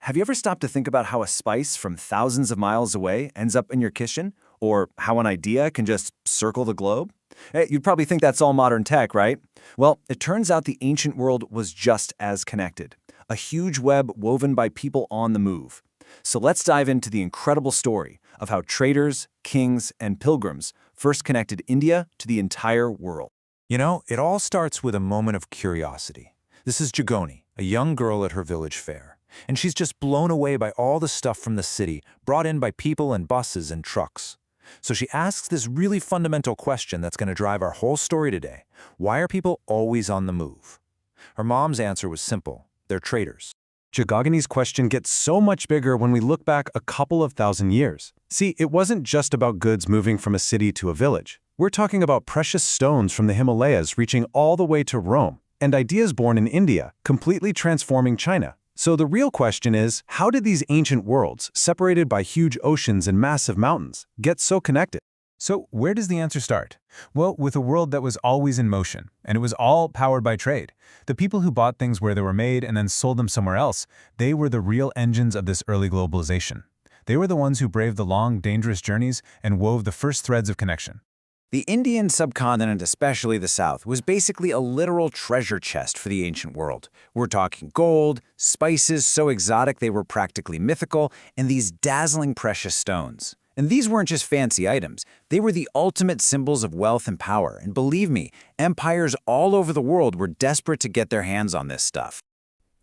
have you ever stopped to think about how a spice from thousands of miles away ends up in your kitchen? Or how an idea can just circle the globe? Hey, you'd probably think that's all modern tech, right? Well, it turns out the ancient world was just as connected. A huge web woven by people on the move. So let's dive into the incredible story of how traders, kings, and pilgrims first connected India to the entire world. You know, it all starts with a moment of curiosity. This is Jagoni, a young girl at her village fair, and she's just blown away by all the stuff from the city brought in by people and buses and trucks. So she asks this really fundamental question that's going to drive our whole story today. Why are people always on the move? Her mom's answer was simple. They're traders. Jagoni's question gets so much bigger when we look back a couple of thousand years. See, it wasn't just about goods moving from a city to a village. We're talking about precious stones from the Himalayas reaching all the way to Rome, and ideas born in India, completely transforming China. So the real question is, how did these ancient worlds, separated by huge oceans and massive mountains, get so connected? So where does the answer start? Well, with a world that was always in motion, and it was all powered by trade. The people who bought things where they were made and then sold them somewhere else, they were the real engines of this early globalization. They were the ones who braved the long, dangerous journeys and wove the first threads of connection. The Indian subcontinent, especially the South, was basically a literal treasure chest for the ancient world. We're talking gold, spices so exotic they were practically mythical, and these dazzling precious stones. And these weren't just fancy items. They were the ultimate symbols of wealth and power. And believe me, empires all over the world were desperate to get their hands on this stuff.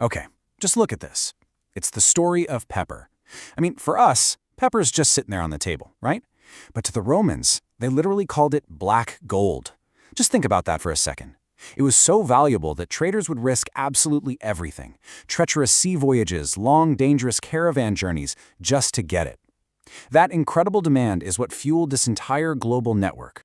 Okay, just look at this. It's the story of pepper. I mean, for us, pepper's just sitting there on the table, right? But to the Romans, they literally called it black gold. Just think about that for a second. It was so valuable that traders would risk absolutely everything. Treacherous sea voyages, long, dangerous caravan journeys, just to get it. That incredible demand is what fueled this entire global network.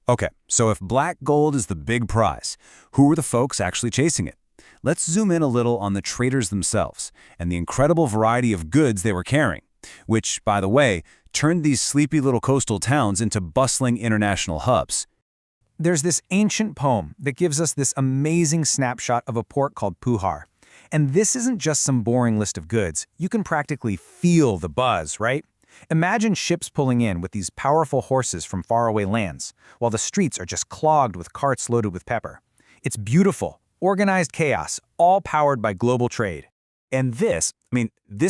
Okay, so if black gold is the big prize, who were the folks actually chasing it? Let's zoom in a little on the traders themselves and the incredible variety of goods they were carrying, which, by the way, turned these sleepy little coastal towns into bustling international hubs. There's this ancient poem that gives us this amazing snapshot of a port called Puhar. And this isn't just some boring list of goods. You can practically feel the buzz, right? Imagine ships pulling in with these powerful horses from faraway lands, while the streets are just clogged with carts loaded with pepper. It's beautiful, organized chaos, all powered by global trade. And this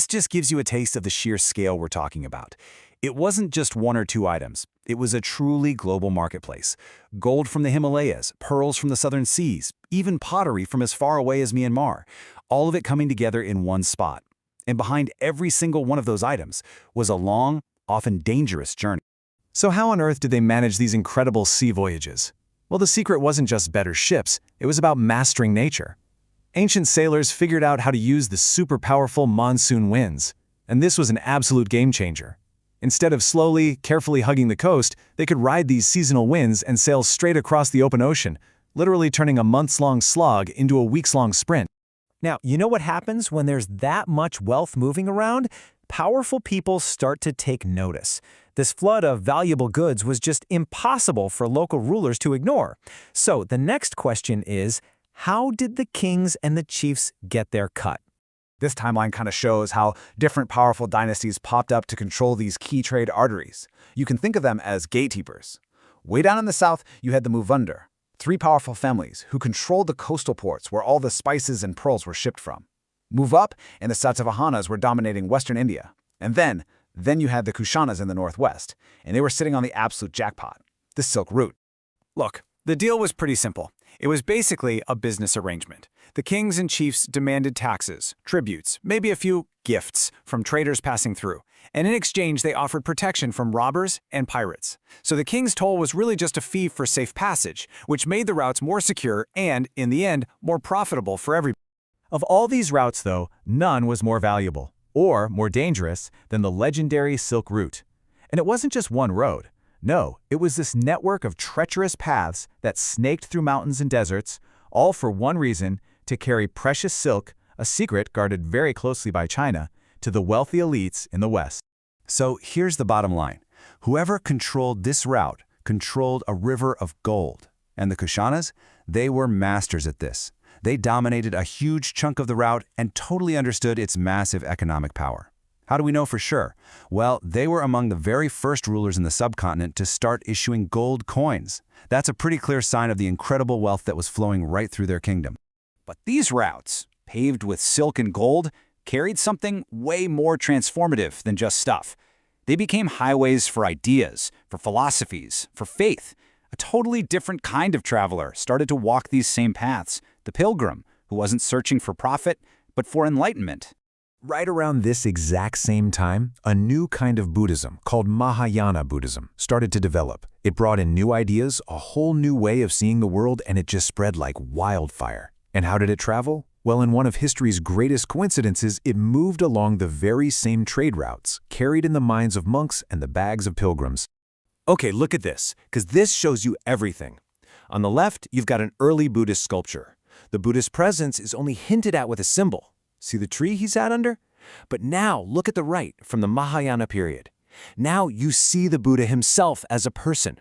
just gives you a taste of the sheer scale we're talking about. It wasn't just one or two items. It was a truly global marketplace. Gold from the Himalayas, pearls from the southern seas, even pottery from as far away as Myanmar, all of it coming together in one spot. And behind every single one of those items was a long, often dangerous journey. So how on earth did they manage these incredible sea voyages? Well, the secret wasn't just better ships. It was about mastering nature. Ancient sailors figured out how to use the super powerful monsoon winds, and this was an absolute game changer. Instead of slowly, carefully hugging the coast, they could ride these seasonal winds and sail straight across the open ocean, literally turning a months-long slog into a weeks-long sprint. Now, you know what happens when there's that much wealth moving around? Powerful people start to take notice. This flood of valuable goods was just impossible for local rulers to ignore. So the next question is, how did the kings and the chiefs get their cut? This timeline kind of shows how different powerful dynasties popped up to control these key trade arteries. You can think of them as gatekeepers. Way down in the south, you had the Muvundur, three powerful families who controlled the coastal ports where all the spices and pearls were shipped from. Move up, and the Satavahanas were dominating western India. And then you had the Kushanas in the northwest, and they were sitting on the absolute jackpot, the Silk Route. Look, the deal was pretty simple. It was basically a business arrangement. The kings and chiefs demanded taxes, tributes, maybe a few gifts from traders passing through, and in exchange they offered protection from robbers and pirates. So the king's toll was really just a fee for safe passage, which made the routes more secure and, in the end, more profitable for everybody. Of all these routes, though, none was more valuable or more dangerous than the legendary Silk Route. And it wasn't just one road. No, it was this network of treacherous paths that snaked through mountains and deserts, all for one reason: to carry precious silk, a secret guarded very closely by China, to the wealthy elites in the West. So here's the bottom line. Whoever controlled this route controlled a river of gold. And the Kushanas, they were masters at this. They dominated a huge chunk of the route and totally understood its massive economic power. How do we know for sure? Well, they were among the very first rulers in the subcontinent to start issuing gold coins. That's a pretty clear sign of the incredible wealth that was flowing right through their kingdom. But these routes, paved with silk and gold, carried something way more transformative than just stuff. They became highways for ideas, for philosophies, for faith. A totally different kind of traveler started to walk these same paths, the pilgrim, who wasn't searching for profit, but for enlightenment. Right around this exact same time, a new kind of Buddhism called Mahayana Buddhism started to develop. It brought in new ideas, a whole new way of seeing the world, and it just spread like wildfire. And how did it travel? Well, in one of history's greatest coincidences, it moved along the very same trade routes, carried in the minds of monks and the bags of pilgrims. Okay, look at this, because this shows you everything. On the left, you've got an early Buddhist sculpture. The Buddhist presence is only hinted at with a symbol. See the tree he sat under? But now, look at the right, from the Mahayana period. Now you see the Buddha himself as a person.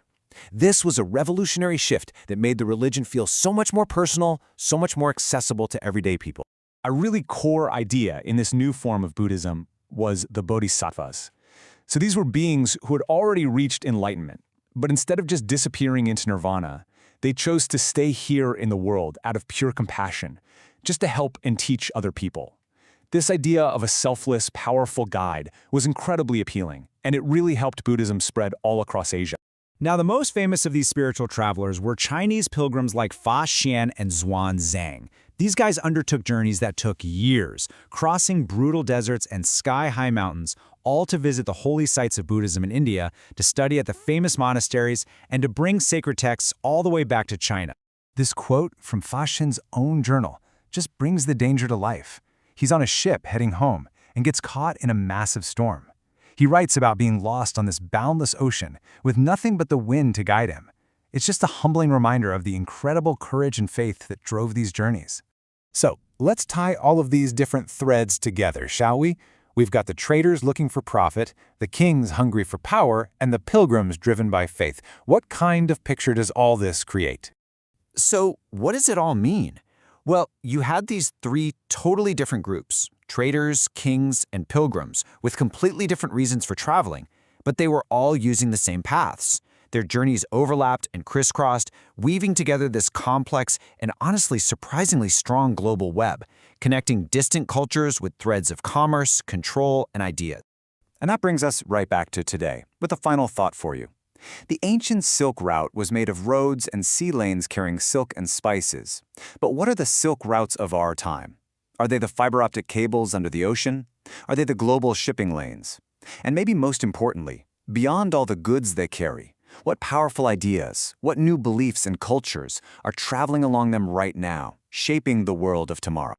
This was a revolutionary shift that made the religion feel so much more personal, so much more accessible to everyday people. A really core idea in this new form of Buddhism was the bodhisattvas. So these were beings who had already reached enlightenment, but instead of just disappearing into nirvana, they chose to stay here in the world out of pure compassion, just to help and teach other people. This idea of a selfless, powerful guide was incredibly appealing, and it really helped Buddhism spread all across Asia. Now, the most famous of these spiritual travelers were Chinese pilgrims like Fa Xian and Zhuan Zhang. These guys undertook journeys that took years, crossing brutal deserts and sky-high mountains, all to visit the holy sites of Buddhism in India, to study at the famous monasteries, and to bring sacred texts all the way back to China. This quote from Fa Xian's own journal just brings the danger to life. He's on a ship heading home and gets caught in a massive storm. He writes about being lost on this boundless ocean with nothing but the wind to guide him. It's just a humbling reminder of the incredible courage and faith that drove these journeys. So, let's tie all of these different threads together, shall we? We've got the traders looking for profit, the kings hungry for power, and the pilgrims driven by faith. What kind of picture does all this create? So, what does it all mean? Well, you had these three totally different groups, traders, kings, and pilgrims, with completely different reasons for traveling, but they were all using the same paths. Their journeys overlapped and crisscrossed, weaving together this complex and honestly surprisingly strong global web, connecting distant cultures with threads of commerce, control, and ideas. And that brings us right back to today, with a final thought for you. The ancient Silk Route was made of roads and sea lanes carrying silk and spices. But what are the silk routes of our time? Are they the fiber optic cables under the ocean? Are they the global shipping lanes? And maybe most importantly, beyond all the goods they carry, what powerful ideas, what new beliefs and cultures are traveling along them right now, shaping the world of tomorrow?